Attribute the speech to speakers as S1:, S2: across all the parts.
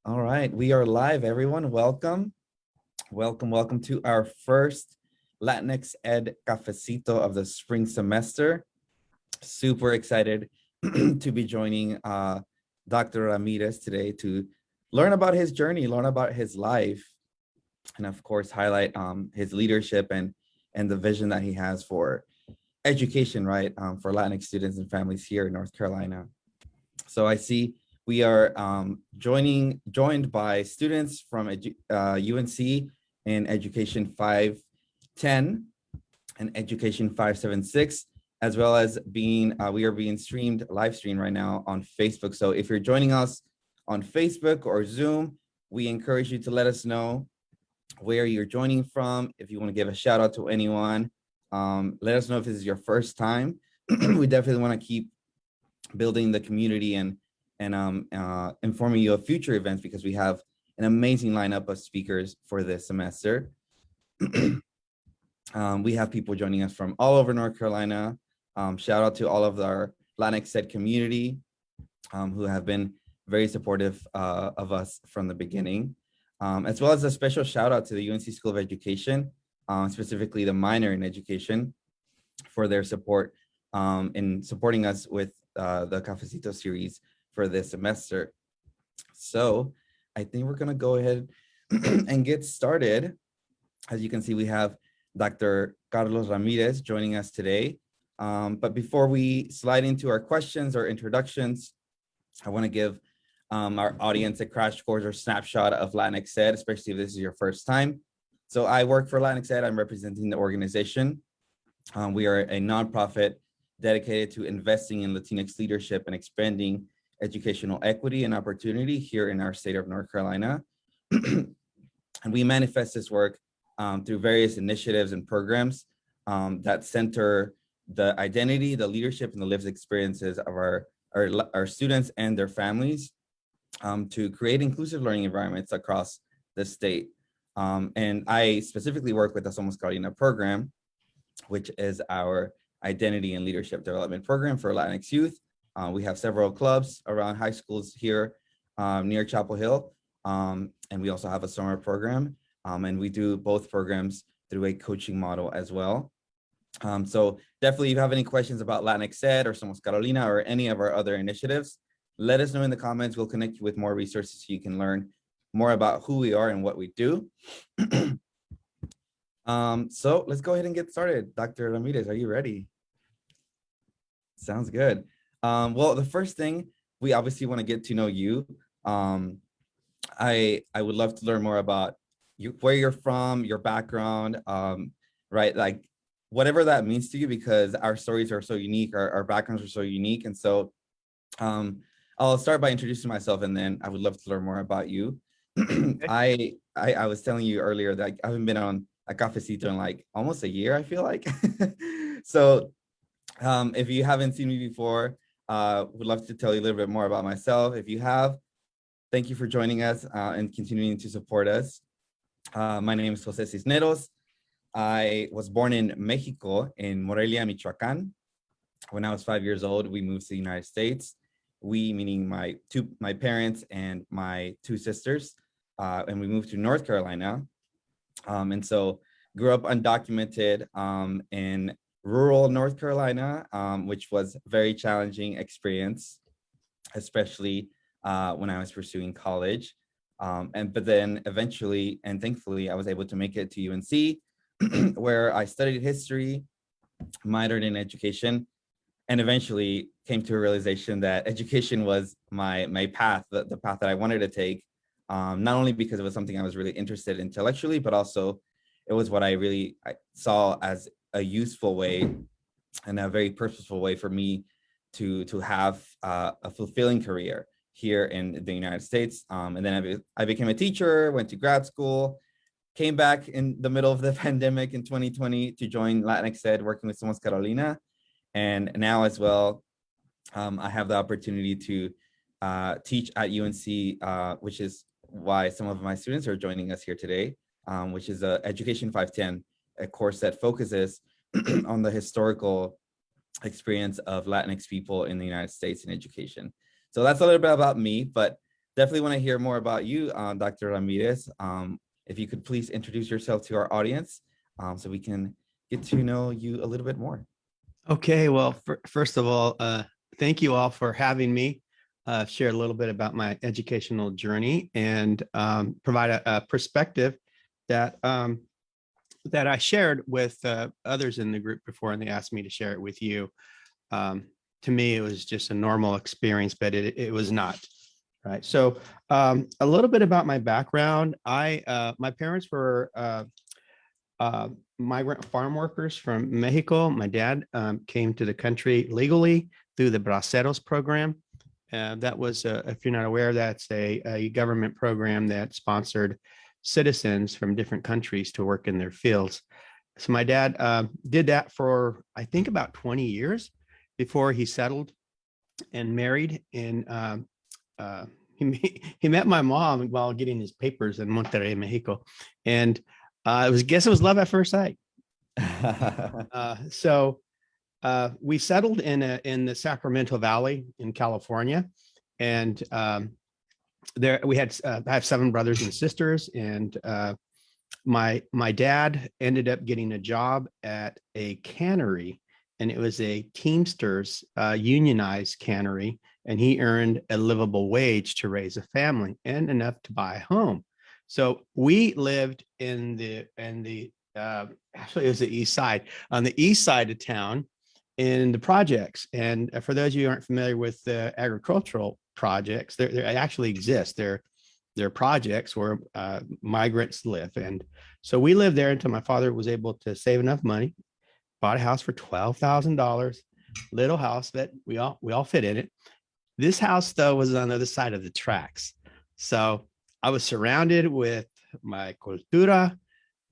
S1: All right, we are live, everyone. Welcome. Welcome to our first LatinxEd Cafecito of the spring semester. Super excited to be joining Dr. Ramirez today to learn about his journey, learn about his life, and of course, highlight his leadership and the vision that he has for education, right, for Latinx students and families here in North Carolina. So I see we are joined by students from UNC in Education 510 and Education 576, as well as we are being live streamed right now on Facebook. So if you're joining us on Facebook or Zoom, we encourage you to let us know where you're joining from. If you want to give a shout out to anyone, let us know if this is your first time. We definitely want to keep building the community and informing you of future events because we have an amazing lineup of speakers for this semester. We have people joining us from all over North Carolina. Shout out to all of our LatinxEd community who have been very supportive of us from the beginning, as well as a special shout out to the UNC School of Education, specifically the minor in education, for their support in supporting us with the Cafecito series for this semester. So I think we're going to go ahead and get started. As you can see, we have Dr. Carlos Ramirez joining us today. But before we slide into our questions or introductions, I want to give our audience a crash course or snapshot of LatinxEd, especially if this is your first time. So I work for LatinxEd. I'm representing the organization. We are a nonprofit dedicated to investing in Latinx leadership and expanding educational equity and opportunity here in our state of North Carolina. And we manifest this work through various initiatives and programs that center the identity, the leadership, and the lived experiences of our students and their families to create inclusive learning environments across the state. And I specifically work with the Somos Carolina program, which is our identity and leadership development program for Latinx youth. We have several clubs around high schools here near Chapel Hill. And we also have a summer program. And we do both programs through a coaching model as well. So definitely if you have any questions about LatinxEd or Somos Carolina or any of our other initiatives, let us know in the comments. We'll connect you with more resources so you can learn more about who we are and what we do. So let's go ahead and get started. Dr. Ramirez, are you ready? Sounds good. Well, the first thing, we obviously want to get to know you. I would love to learn more about you, where you're from, your background, right? Like whatever that means to you, because our stories are so unique, our backgrounds are so unique. And so I'll start by introducing myself, and then I would love to learn more about you. I was telling you earlier that I haven't been on a cafecito in like almost a year, I feel like. So if you haven't seen me before, would love to tell you a little bit more about myself. If you have, thank you for joining us and continuing to support us. My name is José Cisneros. I was born in Mexico, in Morelia, Michoacán. When I was 5 years old, we moved to the United States. We, meaning my parents and my two sisters, and we moved to North Carolina. And so grew up undocumented in rural North Carolina, which was a very challenging experience, especially when I was pursuing college. But then eventually, and thankfully, I was able to make it to UNC, where I studied history, minored in education, and eventually came to a realization that education was my path, the path that I wanted to take, not only because it was something I was really interested in intellectually, but also it was what I saw as a useful way and a very purposeful way for me to have a fulfilling career here in the United States. And then I became a teacher, went to grad school, came back in the middle of the pandemic in 2020 to join LatinxEd, working with Somos Carolina. And now as well, I have the opportunity to teach at UNC, which is why some of my students are joining us here today, which is Education 510, a course that focuses on the historical experience of Latinx people in the United States in education. So that's a little bit about me, but definitely want to hear more about you, Dr. Ramirez. If you could please introduce yourself to our audience, so we can get to know you a little bit more.
S2: Okay, well, first of all, thank you all for having me share a little bit about my educational journey and provide a perspective that that I shared with others in the group before, and they asked me to share it with you. To me, it was just a normal experience, but it was not. Right. So a little bit about my background. My parents were migrant farm workers from Mexico. My dad came to the country legally through the Braceros program. That was, if you're not aware, that's a government program that sponsored citizens from different countries to work in their fields. So my dad did that for, I think, about 20 years before he settled and married. And he met my mom while getting his papers in Monterrey, Mexico. And it was love at first sight. So we settled in the Sacramento Valley in California, and there we had I have 7 brothers and sisters, and my dad ended up getting a job at a cannery, and it was a Teamsters unionized cannery, and he earned a livable wage to raise a family and enough to buy a home. So we lived in the actually it was the east side, on the east side of town, in the projects. And for those of you who aren't familiar with the agricultural projects, they actually exist. They're projects where migrants live. And so we lived there until my father was able to save enough money, bought a house for $12,000, little house that we all fit in it. This house, though, was on the other side of the tracks. So I was surrounded with my cultura.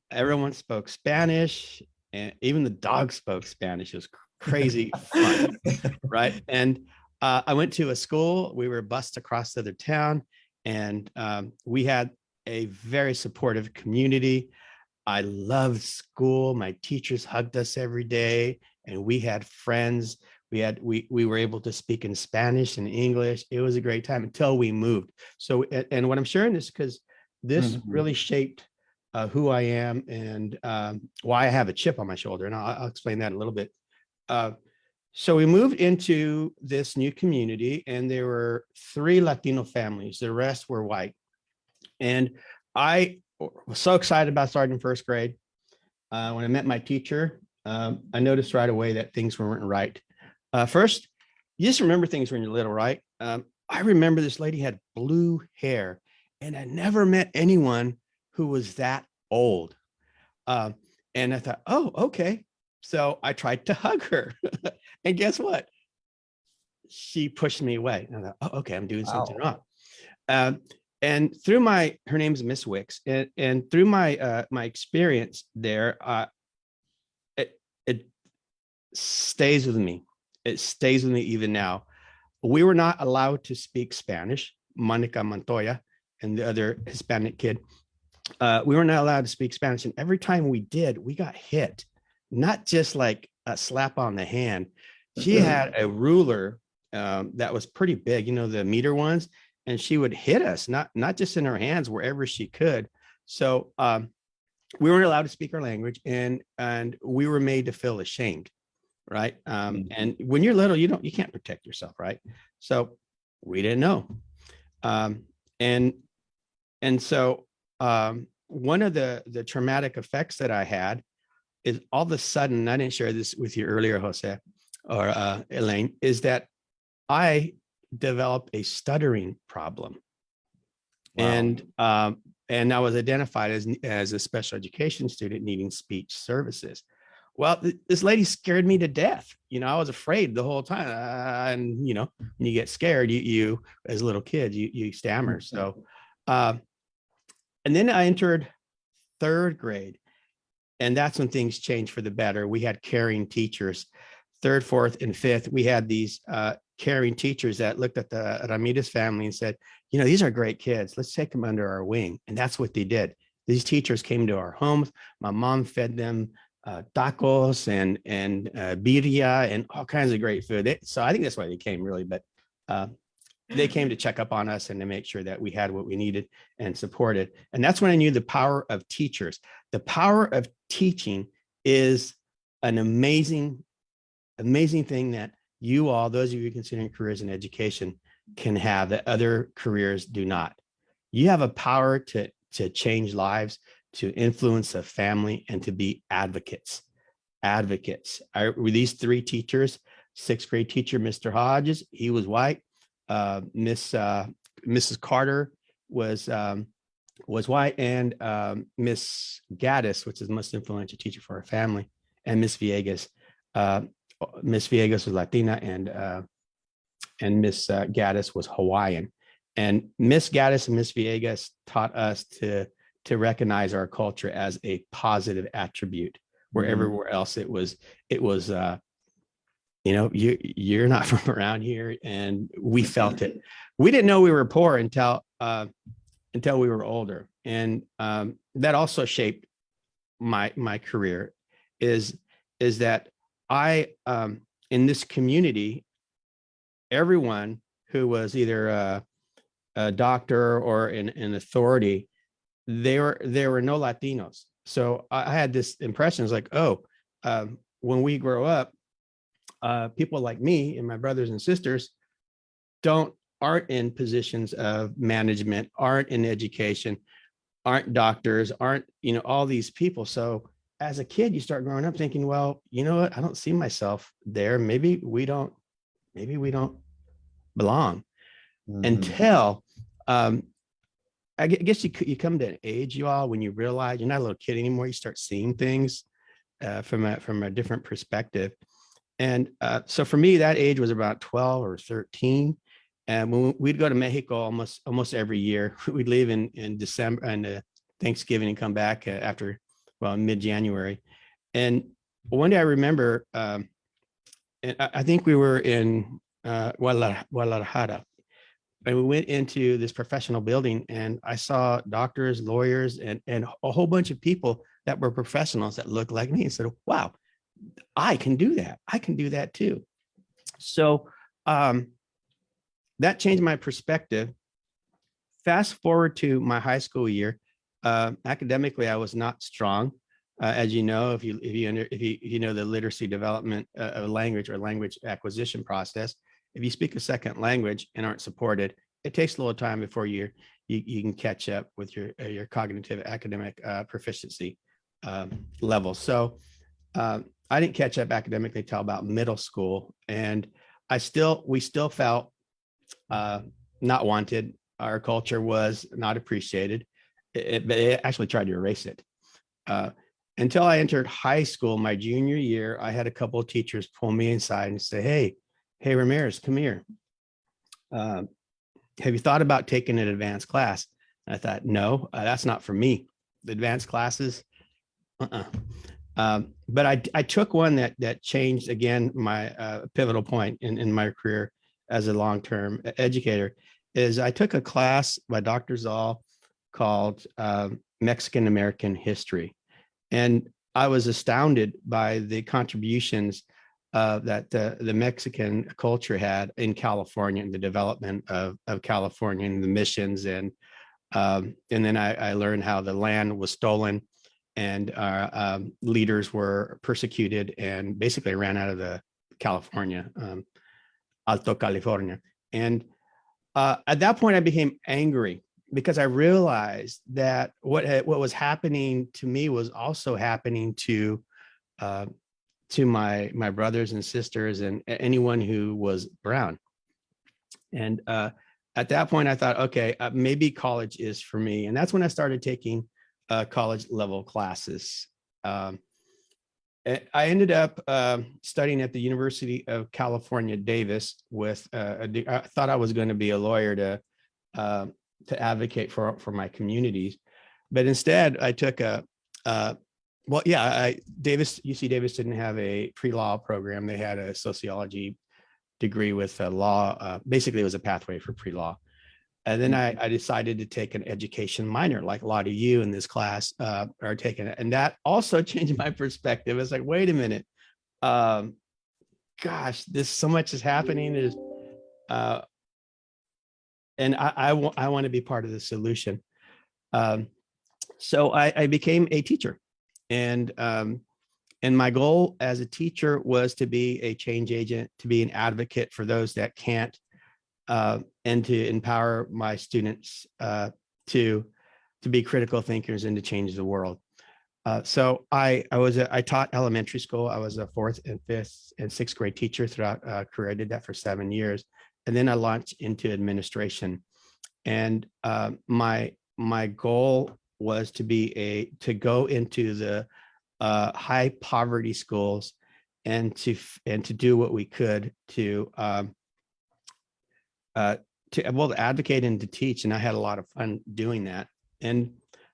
S2: Everyone spoke Spanish, and even the dog spoke Spanish. It was crazy fun, right? And I went to a school. We were bused across the other town, and we had a very supportive community. I loved school. My teachers hugged us every day, and we had friends. We were able to speak in Spanish and English. It was a great time until we moved. So, and what I'm sharing this because this really shaped who I am and why I have a chip on my shoulder. And I'll explain that a little bit. So we moved into this new community, and there were 3 Latino families. The rest were white. And I was so excited about starting first grade. When I met my teacher, I noticed right away that things weren't right. First, you just remember things when you're little, right? I remember this lady had blue hair, and I never met anyone who was that old. And I thought, oh, okay. So I tried to hug her. And guess what? She pushed me away. And I thought, oh, okay, I'm doing something wrong. And through her name's Miss Wicks, and through my experience there, it stays with me. It stays with me even now. We were not allowed to speak Spanish. Monica Montoya and the other Hispanic kid, we were not allowed to speak Spanish. And every time we did, we got hit, not just like a slap on the hand. She had a ruler that was pretty big, the meter ones, and she would hit us, not just in her hands, wherever she could. So we weren't allowed to speak our language, and we were made to feel ashamed. Right. And when you're little, you can't protect yourself. Right. So we didn't know. And so one of the traumatic effects that I had is all of a sudden, I didn't share this with you earlier, Jose or Elaine, is that I developed a stuttering problem. Wow. And I was identified as a special education student needing speech services. Well, this lady scared me to death. I was afraid the whole time. And, when you get scared, you as a little kid, you stammer. So, and then I entered 3rd grade, and that's when things changed for the better. We had caring teachers. 3rd, 4th, and 5th, we had these caring teachers that looked at the Ramirez family and said, these are great kids. Let's take them under our wing. And that's what they did. These teachers came to our homes. My mom fed them tacos and birria and all kinds of great food. So I think that's why they came, really. But they came to check up on us and to make sure that we had what we needed and supported. And that's when I knew the power of teachers. The power of teaching is an amazing thing that you all, those of you considering careers in education, can have that other careers do not. You have a power to change lives, to influence a family, and to be advocates. These three teachers, sixth grade teacher, Mr. Hodges, he was white. Mrs. Carter was white, and Miss Gaddis, which is the most influential teacher for our family, and Miss Villegas. Miss Villegas was Latina, and Miss Gaddis was Hawaiian. And Miss Gaddis and Miss Villegas taught us to recognize our culture as a positive attribute, where everywhere else it was you're not from around here, and we felt it. We didn't know we were poor until we were older, and that also shaped my career. Is that I in this community, everyone who was either a doctor or an authority, there were no Latinos. So I had this impression, it's like, when we grow up, people like me and my brothers and sisters aren't in positions of management, aren't in education, aren't doctors, aren't, all these people. So as a kid, you start growing up thinking, well, you know what? I don't see myself there. Maybe we don't belong. Until I guess you come to an age, you all, when you realize you're not a little kid anymore. You start seeing things from a different perspective. And so for me, that age was about 12 or 13. And when we'd go to Mexico almost every year, we'd leave in December and Thanksgiving and come back after, mid-January. And one day I remember, and I think we were in Guadalajara, and we went into this professional building, and I saw doctors, lawyers, and a whole bunch of people that were professionals that looked like me, and said, wow, I can do that. I can do that too. So that changed my perspective. Fast forward to my high school year. Academically, I was not strong. As you know, if you know the literacy development of language or language acquisition process, if you speak a second language and aren't supported, it takes a little time before you can catch up with your cognitive academic proficiency level. So I didn't catch up academically till about middle school, and we still felt not wanted. Our culture was not appreciated, but it actually tried to erase it. Until I entered high school, my junior year, I had a couple of teachers pull me inside and say, hey, Ramirez, come here. Have you thought about taking an advanced class? And I thought, no, that's not for me. The advanced classes, but I took one that changed, again, my pivotal point in my career as a long-term educator. Is I took a class by Dr. Zoll called Mexican American History. And I was astounded by the contributions that the Mexican culture had in California, and the development of California and the missions. And then I learned how the land was stolen, and our leaders were persecuted and basically ran out of the California, Alto California. And at that point, I became angry, because I realized that what was happening to me was also happening to my brothers and sisters and anyone who was brown. And at that point, I thought, okay, maybe college is for me. And that's when I started taking college level classes. I ended up studying at the University of California, Davis, with I thought I was going to be a lawyer to advocate for my communities, but instead I took UC Davis didn't have a pre-law program. They had a sociology degree with a law. Basically, it was a pathway for pre-law. And then I decided to take an education minor, like a lot of you in this class are taking it. And that also changed my perspective. It's like, wait a minute, gosh, so much is happening. and I want to be part of the solution. So I became a teacher, and my goal as a teacher was to be a change agent, to be an advocate for those that can't, and to empower my students to be critical thinkers and to change the world. So I taught elementary school. I was a 4th and 5th and 6th grade teacher throughout career. I did that for 7 years, and then I launched into administration. And my goal was to go into the high poverty schools and to do what we could to advocate and to teach. And I had a lot of fun doing that. And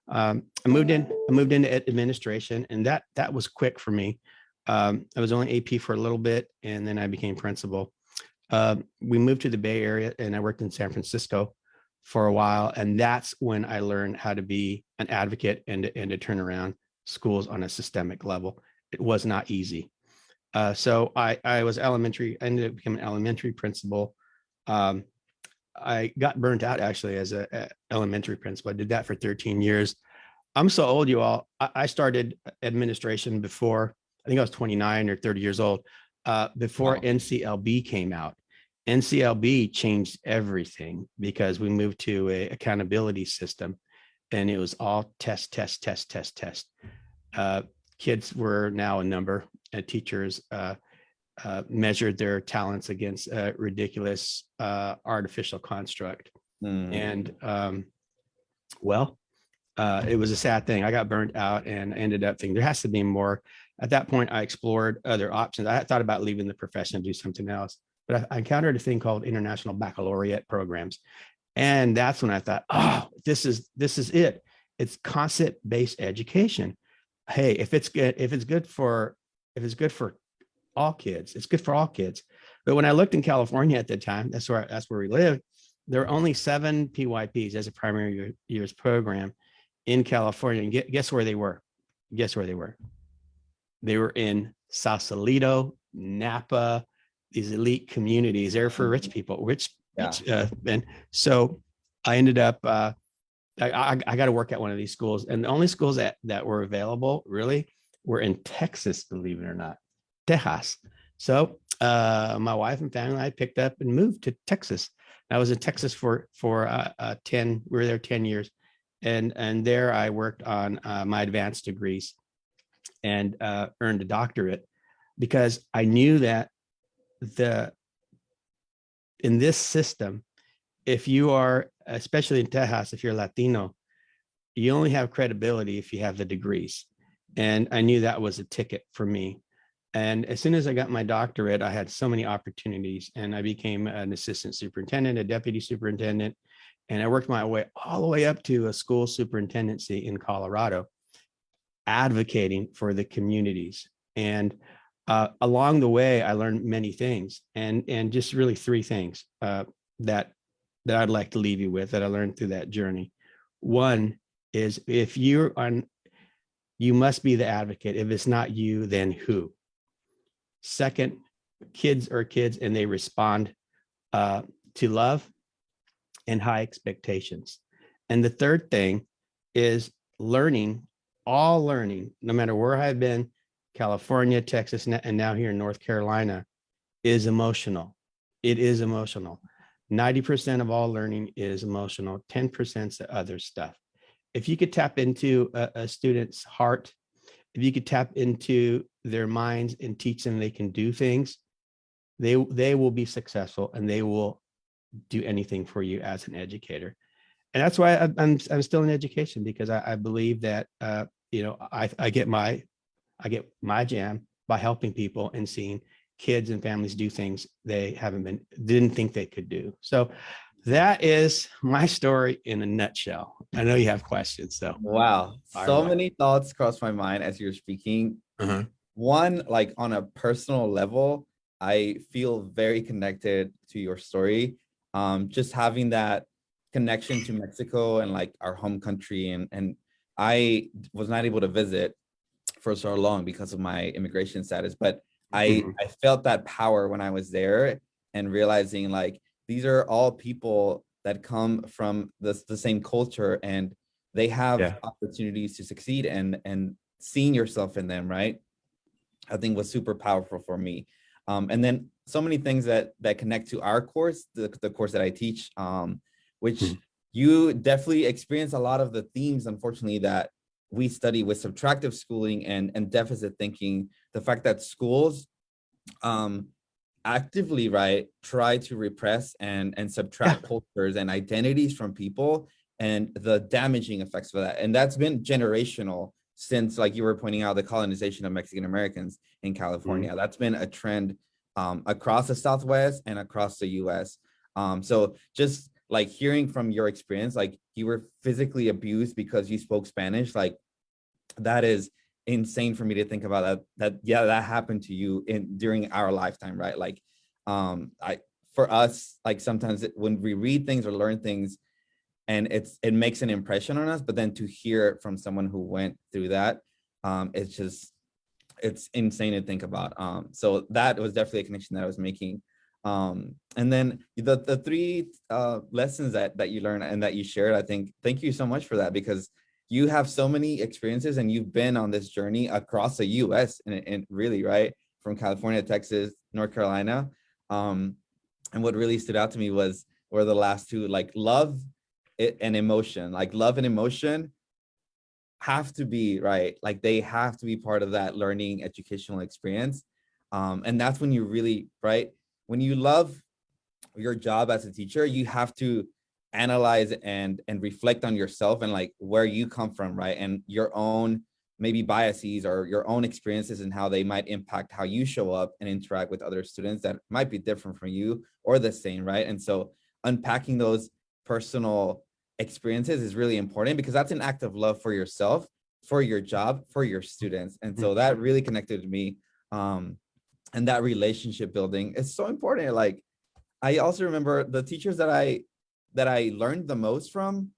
S2: I moved into administration, and that was quick for me. I was only AP for a little bit, and then I became principal. We moved to the Bay Area, and I worked in San Francisco for a while, and that's when I learned how to be an advocate and to turn around schools on a systemic level. It was not easy. So I was elementary. I ended up becoming an elementary principal. I got burnt out actually as a elementary principal. I did that for 13 years. I'm so old, you all. I started administration before, I think I was 29 or 30 years old, before
S1: Wow.
S2: NCLB came out. NCLB changed everything because we moved to a accountability system, and it was all test. Kids were now a number, and teachers measured their talents against a ridiculous artificial construct. And it was a sad thing. I got burnt out and ended up thinking there has to be more. At that point, I explored other options. I had thought about leaving the profession and do something else, but I encountered a thing called international baccalaureate programs. And that's when I thought, oh, this is it. It's concept-based education. Hey, if it's good for all kids, it's good for all kids. But when I looked in California at the time, that's where we lived, there were only 7 PYPs as a primary years program in California. And guess where they were? Guess where they were? They were in Sausalito, Napa, these elite communities. They're for rich people, and so I ended up, I got to work at one of these schools, and the only schools that were available really were in Texas, believe it or not, Texas. So my wife and family and I picked up and moved to Texas. I was in Texas for 10. We were there 10 years, and there I worked on my advanced degrees and earned a doctorate, because I knew that in this system, if you are, especially in Texas, if you're Latino, you only have credibility if you have the degrees. And I knew that was a ticket for me. And as soon as I got my doctorate, I had so many opportunities, and I became an assistant superintendent, a deputy superintendent, and I worked my way all the way up to a school superintendency in Colorado, advocating for the communities. And along the way, I learned many things, and just really 3 things that I'd like to leave you with that I learned through that journey. One is, if you're on, you must be the advocate. If it's not you, then who? Second, kids are kids, and they respond to love and high expectations. And the third thing is learning, all learning, no matter where I've been, California, Texas, and now here in North Carolina, is emotional. It is emotional. 90% of all learning is emotional. 10% is the other stuff. If you could tap into a student's heart, if you could tap into their minds and teach them they can do things, they will be successful, and they will do anything for you as an educator. And that's why I'm still in education, because I believe that I get my jam by helping people and seeing kids and families do things they didn't think they could do. So that is my story in a nutshell. I know you have questions, so.
S1: Wow. So many thoughts crossed my mind as you're speaking. One, like on a personal level, I feel very connected to your story. Just having that connection to Mexico and like our home country. And I was not able to visit for so long because of my immigration status, but I felt that power when I was there, and realizing like these are all people that come from the same culture, and they have
S2: Yeah.
S1: opportunities to succeed, and seeing yourself in them, right? I think was super powerful for me. And then so many things that connect to our course, the course that I teach, which you definitely experience a lot of the themes, unfortunately, that we study with subtractive schooling and deficit thinking. The fact that schools actively, right, try to repress and subtract cultures and identities from people, and the damaging effects of that. And that's been generational since, like you were pointing out, the colonization of Mexican Americans in California. That's been a trend across the Southwest and across the US. So just like hearing from your experience, like you were physically abused because you spoke Spanish, like that is insane for me to think about, that yeah, that happened to you during our lifetime, right? Like for us, like sometimes when we read things or learn things, and it makes an impression on us, but then to hear it from someone who went through that, it's insane to think about. So that was definitely a connection that I was making. And then the three lessons that you learned and that you shared, I think, thank you so much for that, because you have so many experiences and you've been on this journey across the US, and really, right, from California, Texas, North Carolina. And what really stood out to me were the last two, like love and emotion. Like love and emotion have to be, right, like they have to be part of that learning educational experience. And that's when you really, right, when you love your job as a teacher, you have to analyze and reflect on yourself and like where you come from, right, and your own maybe biases or your own experiences and how they might impact how you show up and interact with other students that might be different from you or the same, right? And so unpacking those personal experiences is really important, because that's an act of love for yourself, for your job, for your students. And so that really connected to me. And that relationship building is so important. Like I also remember the teachers that I learned the most from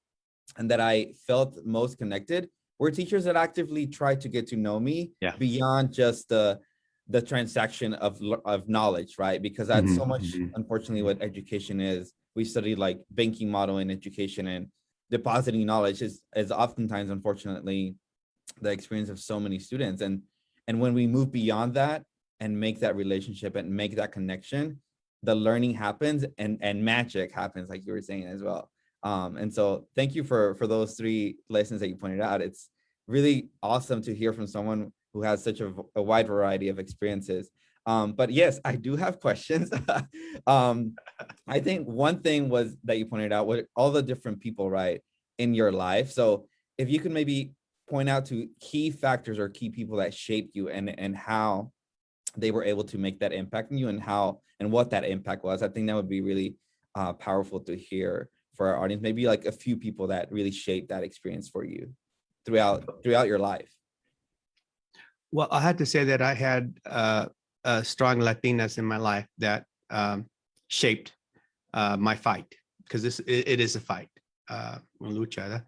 S1: and that I felt most connected were teachers that actively tried to get to know me beyond just the transaction of knowledge, right? Because that's so much, unfortunately, what education is. We study like banking model in education, and depositing knowledge is oftentimes, unfortunately, the experience of so many students. And when we move beyond that and make that relationship and make that connection, the learning happens and magic happens, like you were saying as well. And so thank you for those three lessons that you pointed out. It's really awesome to hear from someone who has such a wide variety of experiences. But yes, I do have questions. I think one thing was that you pointed out with all the different people, right, in your life. So if you could maybe point out to key factors or key people that shaped you and how they were able to make that impact on you, and what that impact was, I think that would be really powerful to hear for our audience. Maybe like a few people that really shaped that experience for you throughout your life.
S2: Well, I had to say that I had strong Latinas in my life that shaped my fight, because it is a fight. Lucha.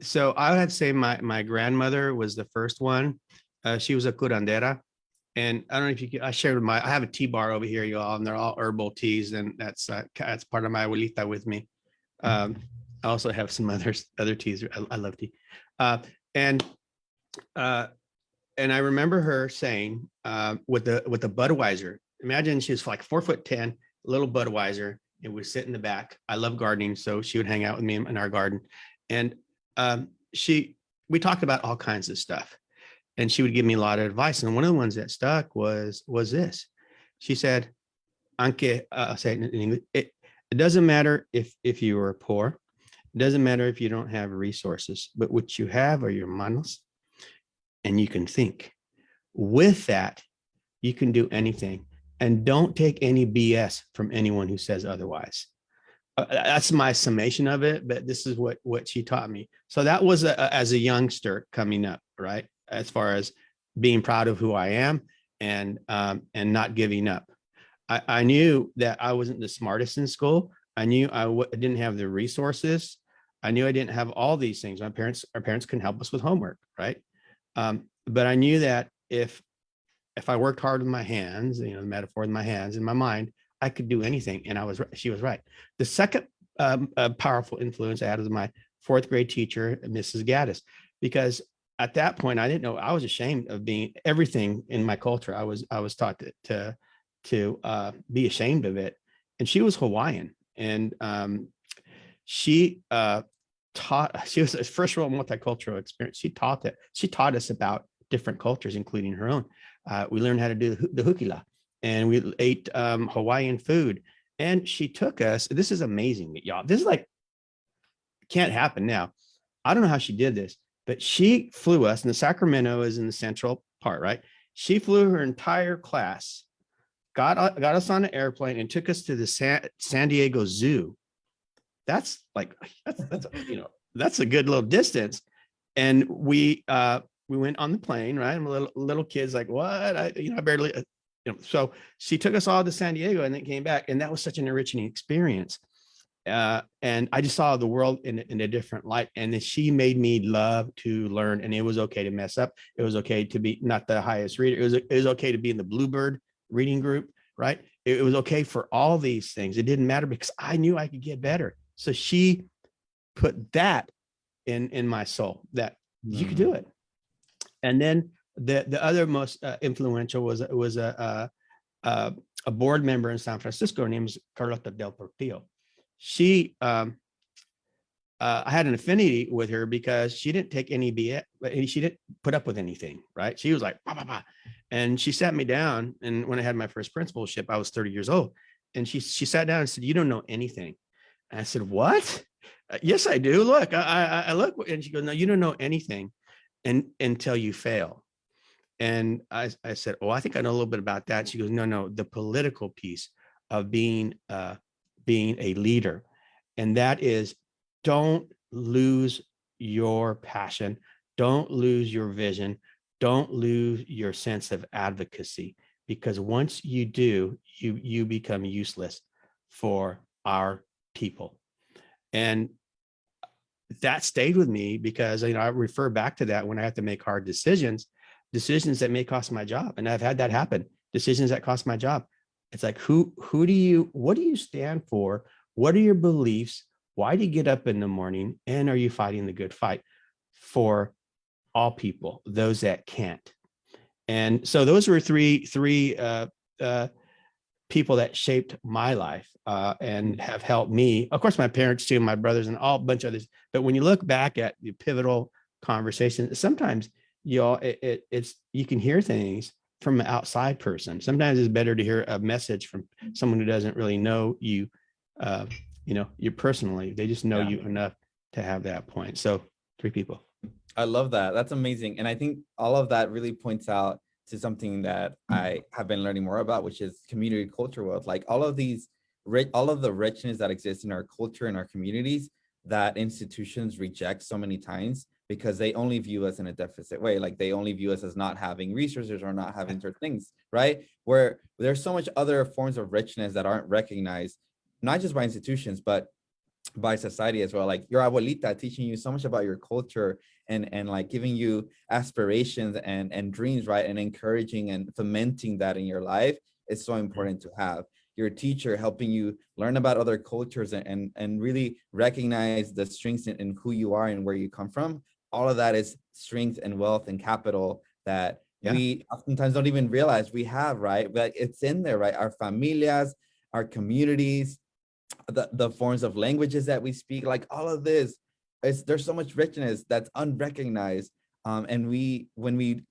S2: So I would say my grandmother was the first one. She was a curandera. And I don't know if I have a tea bar over here, y'all, and they're all herbal teas, and that's part of my abuelita with me. I also have some other teas. I love tea. And I remember her saying with the Budweiser. Imagine she was like 4'10", little Budweiser, and would sit in the back. I love gardening, so she would hang out with me in our garden, and we talked about all kinds of stuff. And she would give me a lot of advice. And one of the ones that stuck was this. She said, Anke, I'll say it in English, it doesn't matter if you are poor. It doesn't matter if you don't have resources, but what you have are your manos, and you can think. With that, you can do anything. And don't take any BS from anyone who says otherwise. That's my summation of it, but this is what she taught me. So that was as a youngster coming up, right? As far as being proud of who I am and not giving up. I knew that I wasn't the smartest in school. I knew I didn't have the resources. I knew I didn't have all these things. Our parents couldn't help us with homework, right? But I knew that if I worked hard with my hands, the metaphor with my hands in my mind, I could do anything. And she was right. The second powerful influence I had was my fourth grade teacher, Mrs. Gaddis, because at that point I didn't know, I was ashamed of being everything in my culture. I was taught to be ashamed of it. And she was Hawaiian. And she she was the first real multicultural experience. She taught us about different cultures, including her own. We learned how to do the hukila, and we ate Hawaiian food. And she took us, this is amazing, y'all. This is like, can't happen now. I don't know how she did this, but she flew us, and the Sacramento is in the central part, right? She flew her entire class, got us on an airplane, and took us to the San Diego Zoo. That's like, that's a good little distance. And we went on the plane, right? And little kids like, what? I barely, so she took us all to San Diego and then came back. And that was such an enriching experience. And I just saw the world in a different light. And then she made me love to learn, and it was okay to mess up. It was okay to be not the highest reader. It was okay to be in the Bluebird reading group, right? It was okay for all these things. It didn't matter because I knew I could get better. So she put that in my soul that you could do it. And then the other most influential was a board member in San Francisco. Her name is Carlota Del Portillo. She, I had an affinity with her because she didn't take any BS, she didn't put up with anything, right? She was like, bah, bah, bah. And she sat me down. And when I had my first principalship, I was 30 years old. And she sat down and said, you don't know anything. And I said, what? Yes, I do. Look, I look. And she goes, no, you don't know anything until you fail. And I said, oh, I think I know a little bit about that. She goes, no, the political piece of being a leader. And that is, don't lose your passion. Don't lose your vision. Don't lose your sense of advocacy, because once you do, you become useless for our people. And that stayed with me because, I refer back to that when I have to make hard decisions that may cost my job. And I've had that happen, decisions that cost my job. It's like, what do you stand for? What are your beliefs? Why do you get up in the morning? And are you fighting the good fight for all people, those that can't? And so those were three people that shaped my life and have helped me. Of course, my parents too, my brothers, and a bunch of others. But when you look back at the pivotal conversation, sometimes it's you can hear things from an outside person. Sometimes it's better to hear a message from someone who doesn't really know you, you personally. They just know you enough to have that point. So 3 people.
S1: I love that. That's amazing. And I think all of that really points out to something that I have been learning more about, which is community culture wealth. Like all of the richness that exists in our culture and our communities that institutions reject so many times because they only view us in a deficit way. Like they only view us as not having resources or not having certain things, right? Where there's so much other forms of richness that aren't recognized, not just by institutions, but by society as well. Like your abuelita teaching you so much about your culture and like giving you aspirations and dreams, right? And encouraging and fomenting that in your life is so important to have. Your teacher helping you learn about other cultures and really recognize the strengths in who you are and where you come from. All of that is strength and wealth and capital that we oftentimes don't even realize we have, right? But it's in there, right? Our familias, our communities, the forms of languages that we speak, like all of this, there's so much richness that's unrecognized. And when we,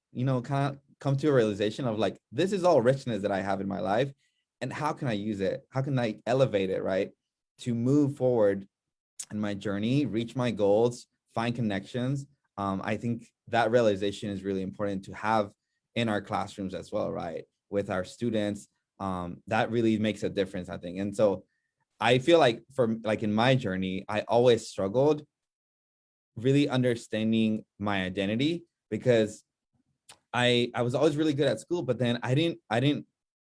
S1: kind of come to a realization of like, this is all richness that I have in my life. And how can I use it? How can I elevate it, right? To move forward in my journey, reach my goals, find connections. I think that realization is really important to have in our classrooms as well, right? With our students, that really makes a difference, I think. And so I feel like in my journey, I always struggled really understanding my identity because I was always really good at school, but then I didn't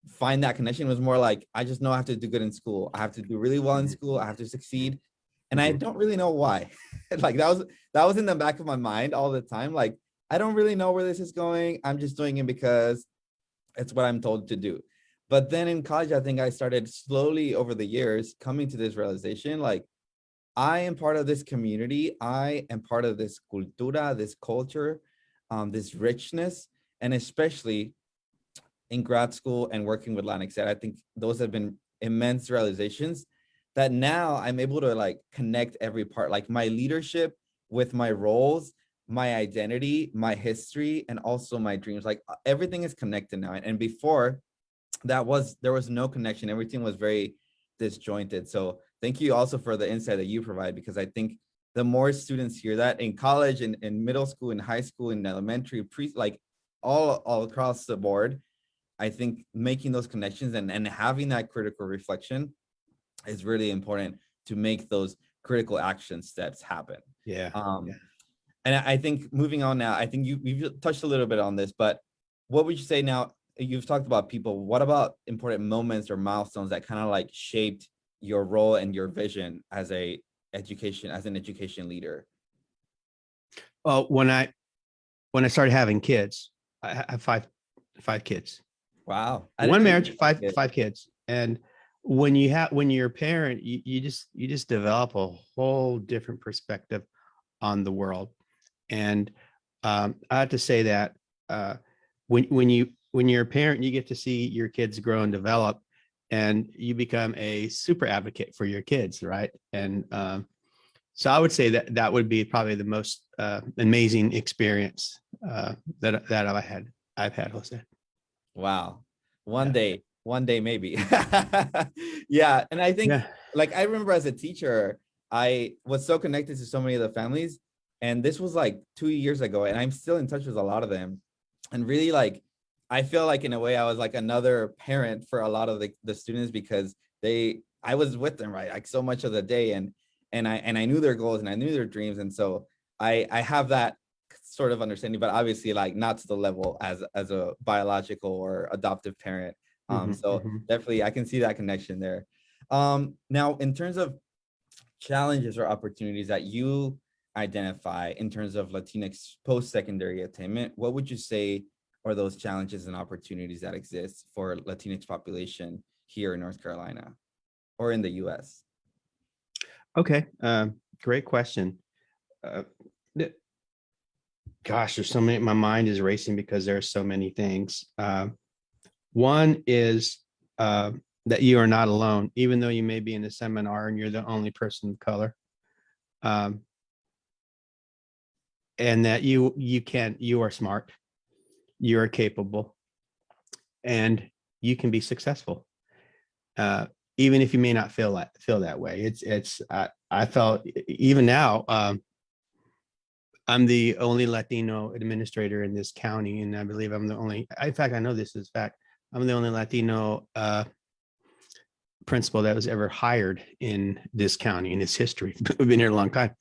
S1: find that connection. It was more like, I just know I have to do good in school. I have to do really well in school. I have to succeed. And I don't really know why. Like that was in the back of my mind all the time. Like, I don't really know where this is going. I'm just doing it because it's what I'm told to do. But then in college, I think I started slowly over the years coming to this realization, like, I am part of this community. I am part of this cultura, this culture, this richness, and especially in grad school and working with LatinxEd, I think those have been immense realizations that now I'm able to like connect every part, like my leadership with my roles, my identity, my history, and also my dreams. Like everything is connected now. And before there was no connection. Everything was very disjointed. So thank you also for the insight that you provide, because I think the more students hear that in college and in middle school and high school and elementary, like all across the board, I think making those connections and having that critical reflection is really important to make those critical action steps happen.
S2: Yeah.
S1: And I think moving on now, I think you've touched a little bit on this, but what would you say now? You've talked about people. What about important moments or milestones that kind of like shaped your role and your vision as an education leader?
S2: Well, when I started having kids, I have five kids.
S1: Wow.
S2: One marriage, five kids. And when you're a parent, you just develop a whole different perspective on the world. And I have to say that when you're a parent, you get to see your kids grow and develop, and you become a super advocate for your kids, right? And so I would say that would be probably the most amazing experience that I've had, Jose.
S1: Wow. One day, maybe. Yeah. And I think like, I remember as a teacher, I was so connected to so many of the families, and this was like 2 years ago, and I'm still in touch with a lot of them. And really, like, I feel like in a way I was like another parent for a lot of the students, because I was with them, right? Like so much of the day, and I knew their goals and I knew their dreams. And so I have that sort of understanding, but obviously like not to the level as a biological or adoptive parent. Definitely I can see that connection there. Now in terms of challenges or opportunities that you identify in terms of Latinx post-secondary attainment, what would you say are those challenges and opportunities that exist for Latinx population here in North Carolina or in the US?
S2: Okay, great question. Gosh, there's so many. My mind is racing because there are so many things. One is that you are not alone, even though you may be in a seminar and you're the only person of color, and that you are smart, you are capable, and you can be successful, even if you may not feel that way. I felt even now. I'm the only Latino administrator in this county, and I believe I'm the only. In fact, I know this is fact. I'm the only Latino principal that was ever hired in this county in its history. We've been here a long time,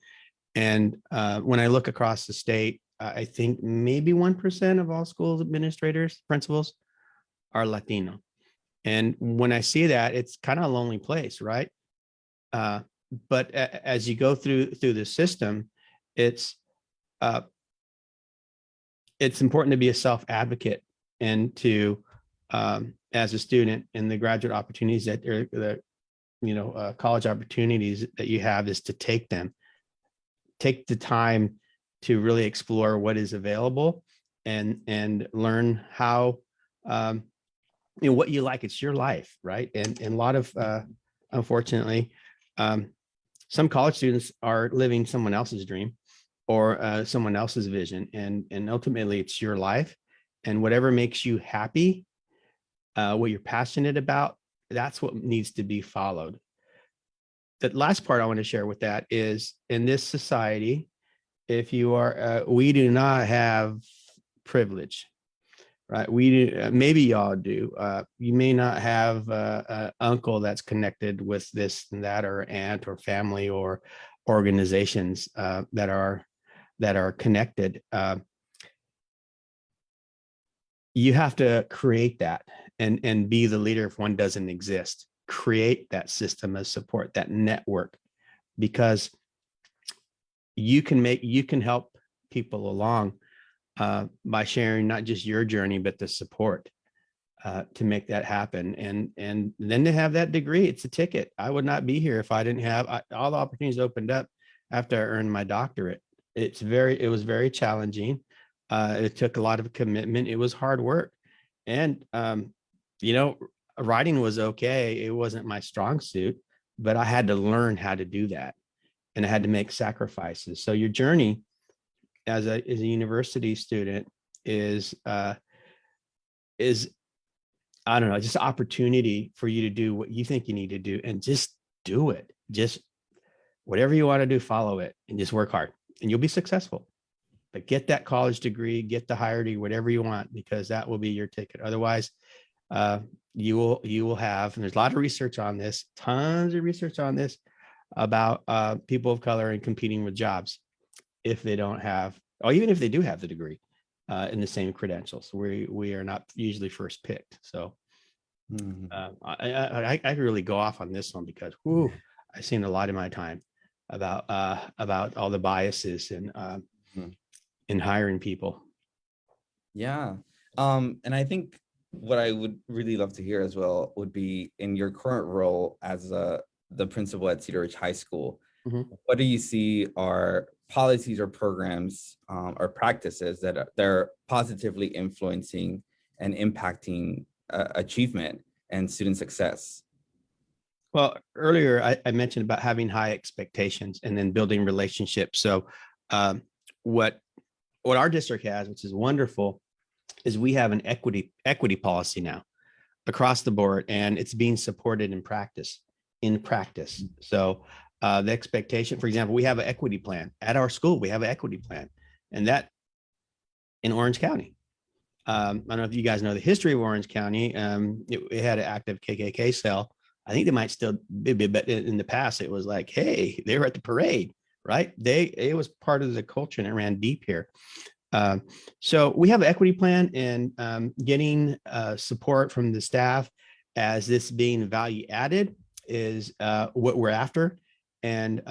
S2: and when I look across the state, I think maybe 1% of all schools administrators, principals, are Latino. And when I see that, it's kind of a lonely place, right? But as you go through the system, it's important to be a self-advocate and to, as a student, and the graduate opportunities that the college opportunities that you have is to take the time to really explore what is available and learn how, what you like. It's your life, right? And a lot of, unfortunately, some college students are living someone else's dream or someone else's vision, and ultimately it's your life, and whatever makes you happy, what you're passionate about, that's what needs to be followed. The last part I want to share with that is, in this society, if you are, we do not have privilege, right? We do, maybe y'all do. You may not have an uncle that's connected with this and that, or aunt or family or organizations that are connected. You have to create that and be the leader if one doesn't exist. Create that system of support, that network, because you can help people along by sharing not just your journey, but the support. to make that happen. And then to have that degree, it's a ticket. I would not be here if I didn't have all the opportunities opened up after I earned my doctorate. It was very challenging. It took a lot of commitment. It was hard work. And, writing was okay. It wasn't my strong suit, but I had to learn how to do that. And I had to make sacrifices. So your journey as a university student is I don't know, just opportunity for you to do what you think you need to do and just do it. Just whatever you want to do, follow it and just work hard and you'll be successful. But get that college degree, get the higher degree, whatever you want, because that will be your ticket. Otherwise, you will have, and there's a lot of research on this, tons of research on this about people of color and competing with jobs if they don't have, or even if they do have the degree. In the same credentials, we are not usually first picked. So I could really go off on this one because I've seen a lot in my time about all the biases in hiring people.
S1: Yeah. And I think what I would really love to hear as well would be in your current role as the principal at Cedar Ridge High School. What do you see are policies or programs or practices that they're positively influencing and impacting achievement and student success?
S2: Well, earlier I mentioned about having high expectations and then building relationships. So what our district has, which is wonderful, is we have an equity policy now across the board, and it's being supported in practice. So the expectation, for example, we have an equity plan at our school. We have an equity plan, and that in Orange County. I don't know if you guys know the history of Orange County. It had an active KKK cell. I think they might still be, but in the past, it was like, hey, they were at the parade, right? It was part of the culture and it ran deep here. So we have an equity plan, and getting support from the staff as this being value added is what we're after. And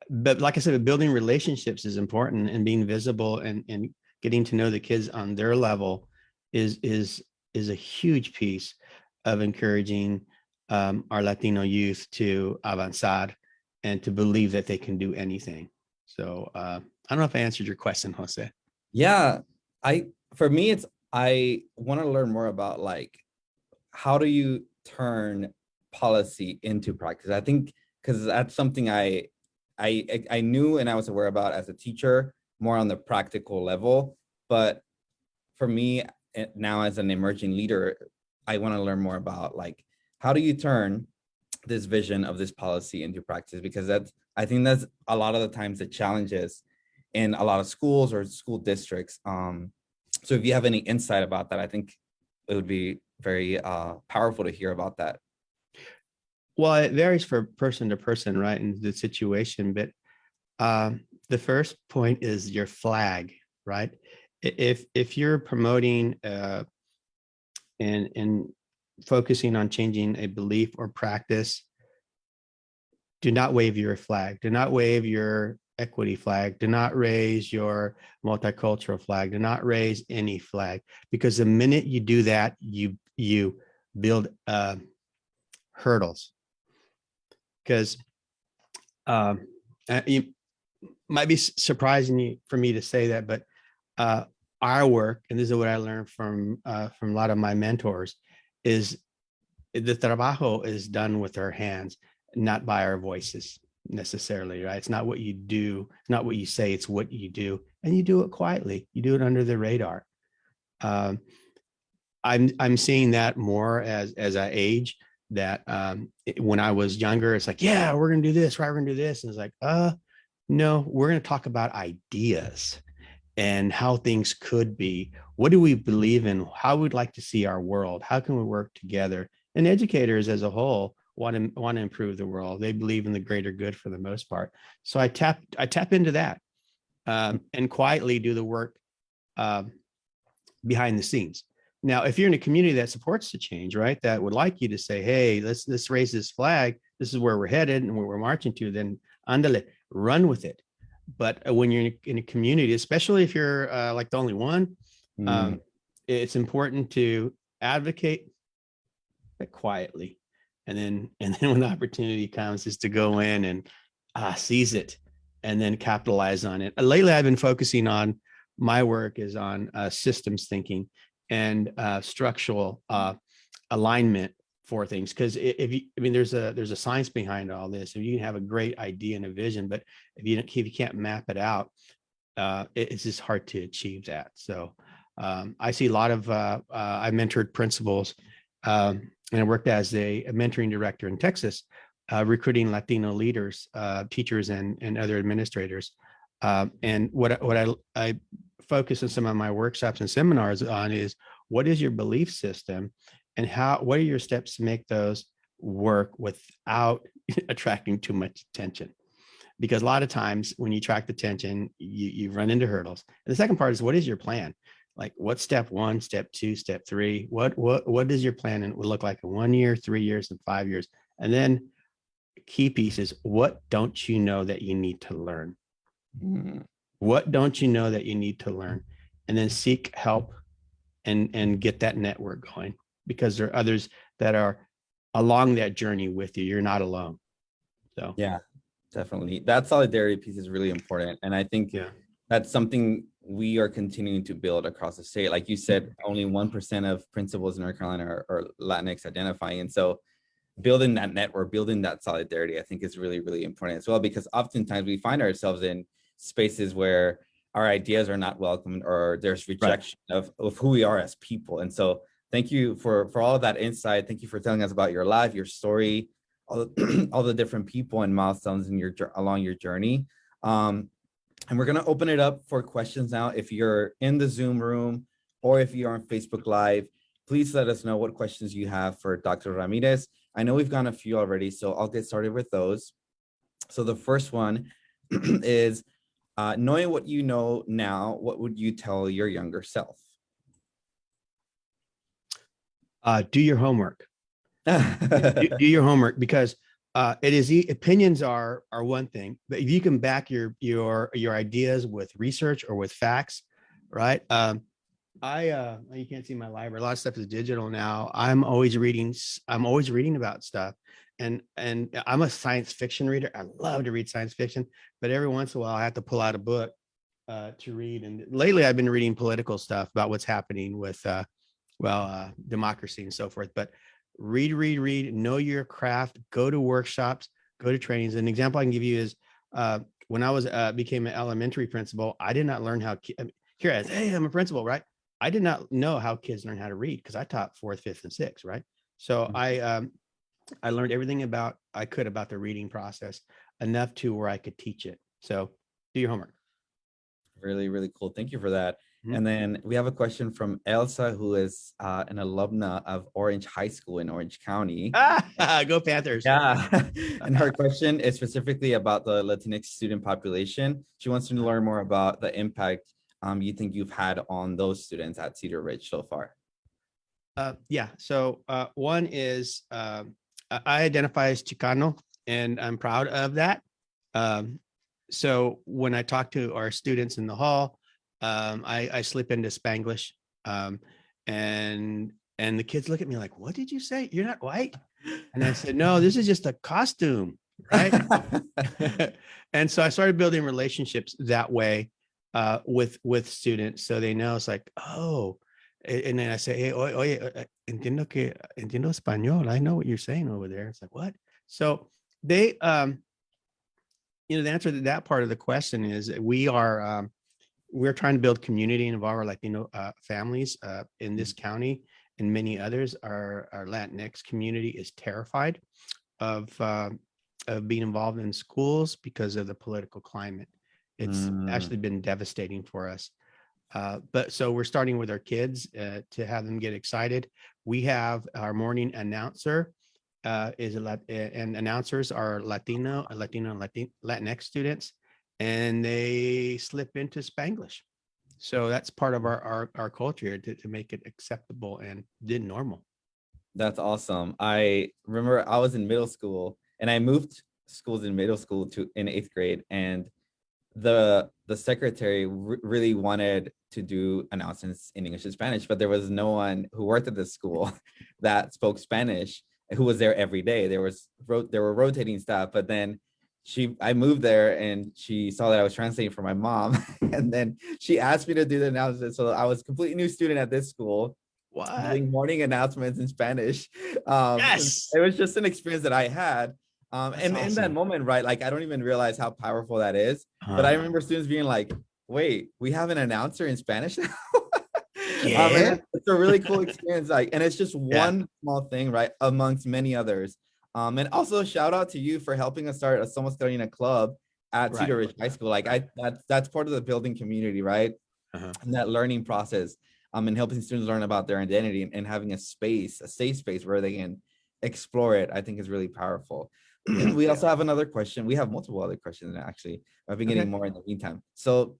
S2: but like I said, building relationships is important, and being visible and getting to know the kids on their level is a huge piece of encouraging our Latino youth to avanzar and to believe that they can do anything. So I don't know if I answered your question, Jose.
S1: Yeah, for me, I want to learn more about like, how do you turn policy into practice? I think because that's something I knew and I was aware about as a teacher, more on the practical level. But for me now as an emerging leader, I want to learn more about like, how do you turn this vision of this policy into practice? Because I think that's a lot of the times the challenges in a lot of schools or school districts. So if you have any insight about that, I think it would be very powerful to hear about that.
S2: Well, it varies from person to person, right, in the situation. But the first point is your flag, right? If you're promoting and focusing on changing a belief or practice, do not wave your flag. Do not wave your equity flag. Do not raise your multicultural flag. Do not raise any flag, because the minute you do that, you build hurdles. Because you might be surprising for me to say that, but our work, and this is what I learned from a lot of my mentors, is the trabajo is done with our hands, not by our voices necessarily, right? It's not what you do, it's not what you say, it's what you do, and you do it quietly. You do it under the radar. I'm seeing that more as I age. That when I was younger, it's like, yeah, we're gonna do this, right? We're gonna do this, and it's like, no, we're gonna talk about ideas and how things could be. What do we believe in? How we'd like to see our world? How can we work together? And educators as a whole want to improve the world. They believe in the greater good for the most part. So I tap into that and quietly do the work behind the scenes. Now, if you're in a community that supports the change, right, that would like you to say, hey, let's raise this flag. This is where we're headed and where we're marching to, then andale, run with it. But when you're in a community, especially if you're like the only one, it's important to advocate, but quietly. And then when the opportunity comes is to go in and seize it and then capitalize on it. Lately, I've been focusing on my work is on systems thinking and structural alignment for things. Because if you, I mean, there's a science behind all this. If you can have a great idea and a vision, but if you can't map it out, it's just hard to achieve that. So I see a lot of I mentored principals, and I worked as a mentoring director in Texas, recruiting Latino leaders, teachers, and other administrators. And what I focus in some of my workshops and seminars on is what is your belief system, and what are your steps to make those work without attracting too much attention. Because a lot of times when you attract attention, you run into hurdles. And the second part is, what is your plan? Like, what's step 1, step 2, step 3? What does your plan and look like in 1 year, 3 years, and 5 years? And then key piece is, what don't you know that you need to learn? What don't you know that you need to learn? And then seek help and get that network going, because there are others that are along that journey with you. You're not alone. So
S1: Yeah, definitely. That solidarity piece is really important. And I think that's something we are continuing to build across the state. Like you said, only 1% of principals in North Carolina are Latinx identifying. And so building that network, building that solidarity, I think is really, really important as well, because oftentimes we find ourselves in spaces where our ideas are not welcomed, or there's rejection of who we are as people. And so thank you for all of that insight. Thank you for telling us about your life, your story, all the different people and milestones in along your journey. And we're going to open it up for questions now. If you're in the Zoom room or if you're on Facebook Live, please let us know what questions you have for Dr. Ramirez. I know we've gotten a few already, so I'll get started with those. So the first one is, knowing what you know now, what would you tell your younger self?
S2: Do your homework. do your homework, because it is opinions are one thing, but if you can back your ideas with research or with facts, right? You can't see my library. A lot of stuff is digital now. I'm always reading about stuff. And I'm a science fiction reader. I love to read science fiction, but every once in a while I have to pull out a book to read. And lately I've been reading political stuff about what's happening with democracy and so forth. But read, know your craft, go to workshops, go to trainings. An example I can give you is when I became an elementary principal, I did not learn how, hey, I'm a principal, right? I did not know how kids learn how to read, because I taught 4th, 5th, and 6th, right? So I learned everything I could about the reading process, enough to where I could teach it. So do your homework. Really,
S1: really cool. Thank you for that. And then we have a question from Elsa, who is an alumna of Orange High School in Orange County.
S2: Go Panthers.
S1: Yeah. And her question is specifically about the Latinx student population. She wants to learn more about the impact you think you've had on those students at Cedar Ridge so far.
S2: So one is I identify as Chicano, and I'm proud of that. So when I talk to our students in the hall, I slip into Spanglish, and the kids look at me like, "What did you say? You're not white?" And I said, "No, this is just a costume, right?" And so I started building relationships that way with students, so they know it's like, oh. And then I say, "Hey, oye, entiendo español. I know what you're saying over there." It's like, what? So they, the answer to that part of the question is we're trying to build community and involve our Latino families in this county and many others. Our Latinx community is terrified of being involved in schools because of the political climate. It's actually been devastating for us. But so we're starting with our kids to have them get excited. We have our morning announcer and announcers are Latinx students, and they slip into Spanglish. So that's part of our culture to make it acceptable and normal.
S1: That's awesome. I remember I was in middle school, and I moved schools in middle school in 8th grade, and the secretary really wanted to do announcements in English and Spanish, but there was no one who worked at this school that spoke Spanish who was there every day. There were rotating staff, but then I moved there and she saw that I was translating for my mom, and then she asked me to do the announcements. So I was a completely new student at this school,
S2: What?
S1: doing morning announcements in Spanish.
S2: Yes.
S1: It was just an experience that I had.
S2: That's
S1: And in that
S2: awesome.
S1: moment, right, like I don't even realize how powerful that is. But I remember students being like, wait, we have an announcer in Spanish now? And
S2: Yeah.
S1: it's a really cool experience. Like, and it's just
S2: Yeah.
S1: one small thing, right, amongst many others. And also shout out to you for helping us start a Somos Carolina club at
S2: Right.
S1: Cedar Ridge High School. Like that's part of the building community, right?
S2: Uh-huh.
S1: And that learning process, and helping students learn about their identity, and having a safe space where they can explore it, I think is really powerful.
S2: Yeah.
S1: We also have another question. We have multiple other questions actually. I've been
S2: Okay.
S1: getting more in the meantime. So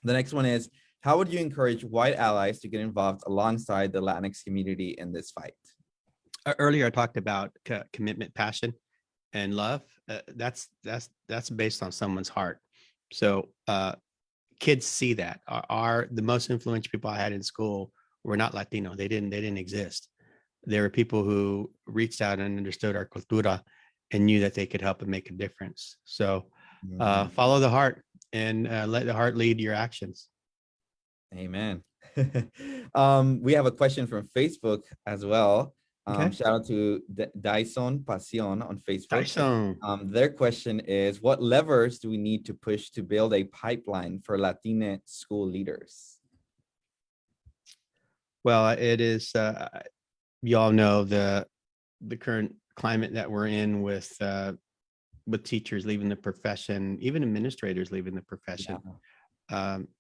S1: the next one is, how would you encourage white allies to get involved alongside the Latinx community in this fight?
S2: Earlier, I talked about commitment, passion, and love. That's based on someone's heart. So kids see that. Are the most influential people I had in school were not Latino. They didn't exist. There were people who reached out and understood our cultura and knew that they could help and make a difference. So follow the heart and let the heart lead your actions.
S1: Amen. We have a question from Facebook as well.
S2: Okay.
S1: Shout out to Dyson Pasion on Facebook.
S2: Tyson.
S1: Their question is, what levers do we need to push to build a pipeline for Latina school leaders?
S2: Well, it is, you all know the current climate that we're in with teachers leaving the profession, even administrators leaving the profession.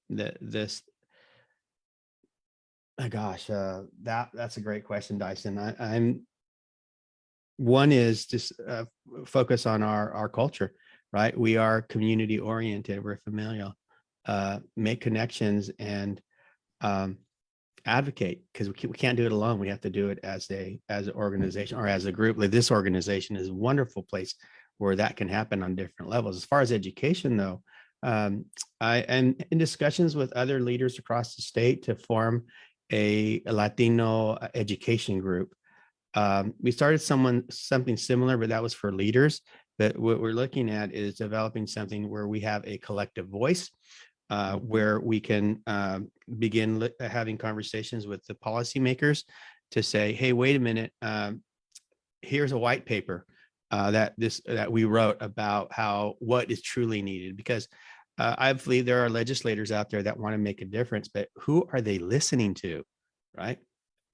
S2: This my gosh, that's a great question, Dyson. I'm one is just focus on our culture, right? We are community oriented. We're familial. Make connections and advocate, because we can't do it alone. We have to do it as an organization or as a group. Like this organization is a wonderful place where that can happen on different levels. As far as education, though, I am in discussions with other leaders across the state to form a Latino education group. We started something similar, but that was for leaders. But what we're looking at is developing something where we have a collective voice, where we can begin having conversations with the policymakers to say, hey, wait a minute, here's a white paper that we wrote about what is truly needed, because I believe there are legislators out there that want to make a difference, but who are they listening to, right?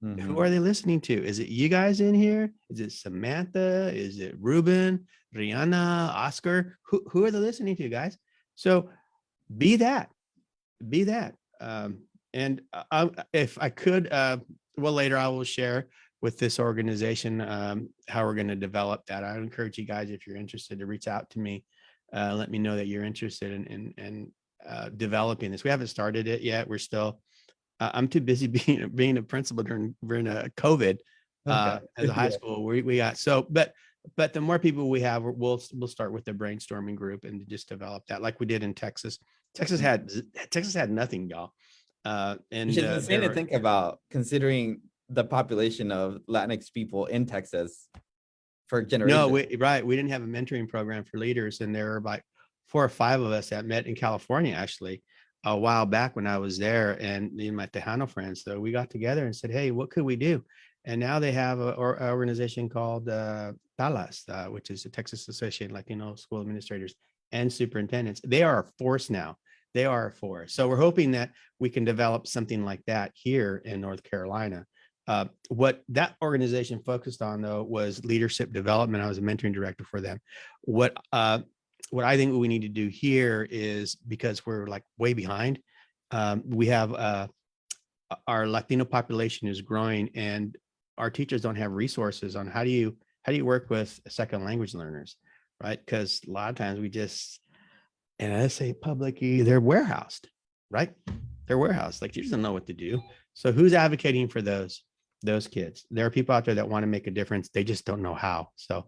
S2: Mm-hmm. Who are they listening to? Is it you guys in here? Is it Samantha? Is it Ruben, Rihanna, Oscar? Who are they listening to, guys? So be that. And if I could, well, later I will share with this organization how we're going to develop that. I encourage you guys, if you're interested, to reach out to me. Let me know that you're interested in developing this. We haven't started it yet. We're still, I'm too busy being a principal during COVID as a high school. We got but the more people we have, we'll start with the brainstorming group and just develop that, like we did in Texas. Texas had nothing, y'all. And
S1: it's insane to think about, considering the population of Latinx people in Texas for generations.
S2: No, we didn't have a mentoring program for leaders, and there were like 4 or 5 of us that met in California actually a while back when I was there, and my Tejano friends. So we got together and said, hey, what could we do? And now they have an organization called TALAS, which is the Texas Association of Latino School Administrators and Superintendents. They are a force now. They are a force. So we're hoping that we can develop something like that here in North Carolina. What that organization focused on, though, was leadership development. I was a mentoring director for them. What I think we need to do here is, because we're like way behind, we have our Latino population is growing, and our teachers don't have resources on how do you work with second language learners, right? Because a lot of times we just, and I say publicly, they're warehoused, right? They're warehoused. Like, teachers don't know what to do. So who's advocating for those kids? There are people out there that want to make a difference. They just don't know how. So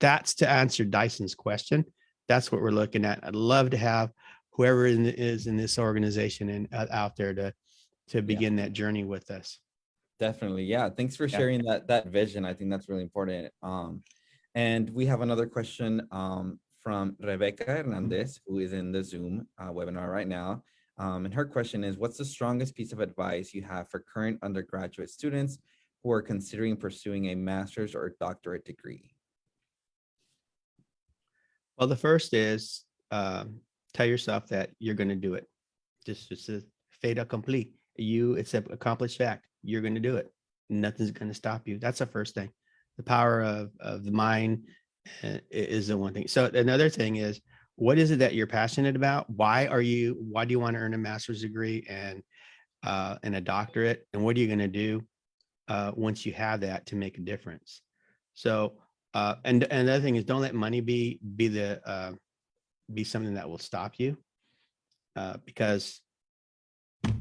S2: that's to answer Dyson's question. That's what we're looking at. I'd love to have whoever is in this organization and out there to begin that journey with us.
S1: Definitely. Yeah. Thanks for
S2: Yeah.
S1: sharing that vision. I think that's really important. And we have another question from Rebecca Hernandez, who is in the Zoom webinar right now. And her question is, what's the strongest piece of advice you have for current undergraduate students who are considering pursuing a master's or doctorate degree?
S2: Well, the first is tell yourself that you're going to do it. Just a fait accompli. It's an accomplished fact. You're going to do it. Nothing's going to stop you. That's the first thing. The power of the mind is the one thing. So another thing is, what is it that you're passionate about? Why do you want to earn a master's degree and a doctorate? And what are you going to do once you have that to make a difference? So and the other thing is, don't let money be something that will stop you, because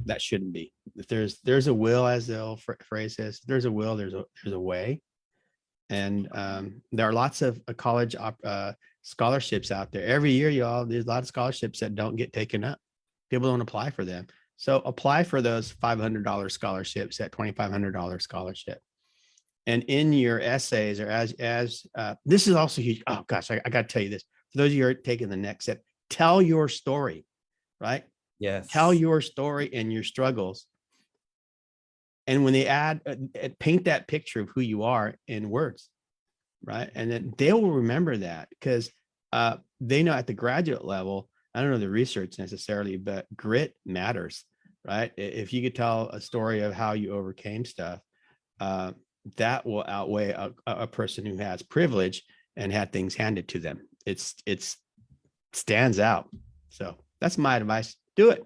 S2: that shouldn't be. If there's a will, as the old phrase says, there's a will, there's a way. And there are lots of college scholarships out there. Every year, y'all, there's a lot of scholarships that don't get taken up. People don't apply for them. So apply for those $500 scholarships, that $2,500 scholarship. And in your essays, or as this is also huge. Oh gosh, I got to tell you this. For those of you who are taking the next step, tell your story, right?
S1: Yes.
S2: Tell your story and your struggles. And when they paint that picture of who you are in words, right? And then they will remember that, because they know at the graduate level, I don't know the research necessarily, but grit matters, right? If you could tell a story of how you overcame stuff, that will outweigh a person who has privilege and had things handed to them. It's stands out. So that's my advice. Do it.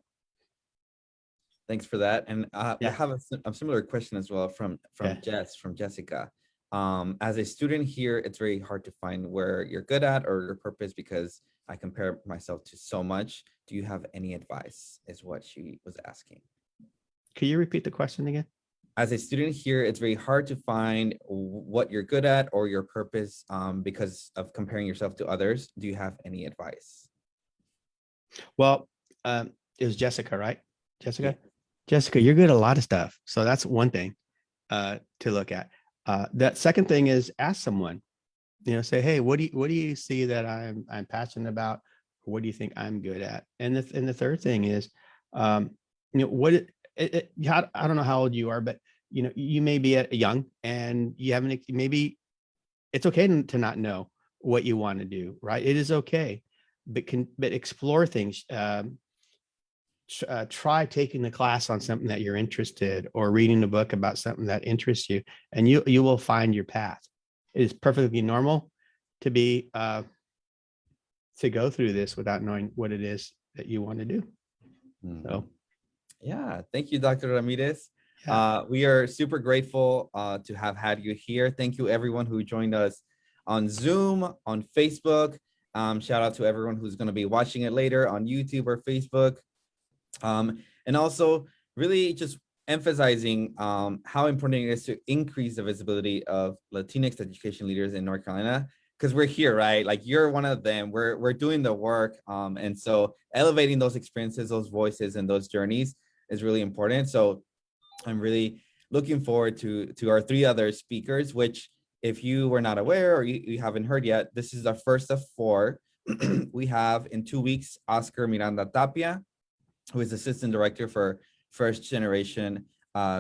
S1: Thanks for that. And we have a similar question as well from Jessica. As a student here, it's very hard to find where you're good at or your purpose, because I compare myself to so much. Do you have any advice, is what she was asking.
S2: Can you repeat the question again?
S1: As a student here, it's very hard to find what you're good at or your purpose because of comparing yourself to others. Do you have any advice?
S2: Well, it was Jessica, right? Jessica? Yeah. Jessica, you're good at a lot of stuff. So that's one thing to look at. That second thing is, ask someone, say, hey, what do you see that I'm passionate about? What do you think I'm good at? And the third thing is, I don't know how old you are, but you may be young and you haven't, maybe it's okay to not know what you want to do, right? It is okay, but explore things. Try taking the class on something that you're interested, or reading a book about something that interests you, and you will find your path. It is perfectly normal to be to go through this without knowing what it is that you want to do. So
S1: yeah, thank you, Dr. Ramirez.
S2: Yeah.
S1: We are super grateful to have had you here. Thank you, everyone who joined us on Zoom, on Facebook. Shout out to everyone who's going to be watching it later on YouTube or Facebook. And also really just emphasizing how important it is to increase the visibility of Latinx education leaders in North Carolina, because we're here, right? Like, you're one of them. We're doing the work. And so elevating those experiences, those voices, and those journeys is really important. So I'm really looking forward to our three other speakers, which, if you were not aware or you haven't heard yet, this is the first of 4. We have in 2 weeks, Oscar Miranda Tapia, who is Assistant Director for First Generation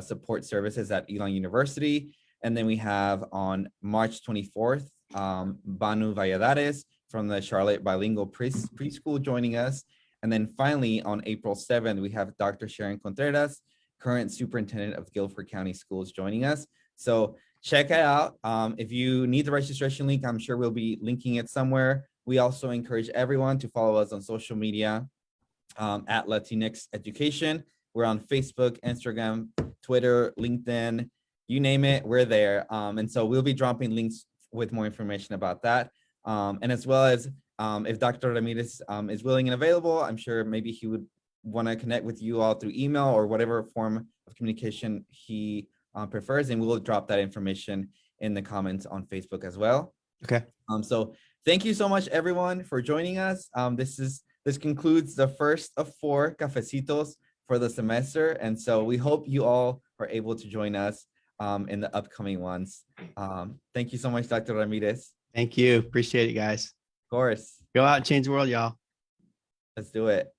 S1: Support Services at Elon University. And then we have on March 24th, Banu Valladares from the Charlotte Bilingual Preschool joining us. And then finally, on April 7th, we have Dr. Sharon Contreras, current Superintendent of Guilford County Schools, joining us. So check it out. If you need the registration link, I'm sure we'll be linking it somewhere. We also encourage everyone to follow us on social media at Latinx Education. We're on Facebook, Instagram, Twitter, LinkedIn, you name it, we're there. And so we'll be dropping links with more information about that. And as well as if Dr. Ramirez is willing and available, I'm sure maybe he would want to connect with you all through email or whatever form of communication he prefers. And we'll drop that information in the comments on Facebook as well.
S2: Okay.
S1: So thank you so much, everyone, for joining us. This is this concludes the first of 4 cafecitos for the semester. And so we hope you all are able to join us in the upcoming ones. Thank you so much, Dr. Ramirez.
S2: Thank you. Appreciate it, guys.
S1: Of course.
S2: Go out and change the world, y'all.
S1: Let's do it.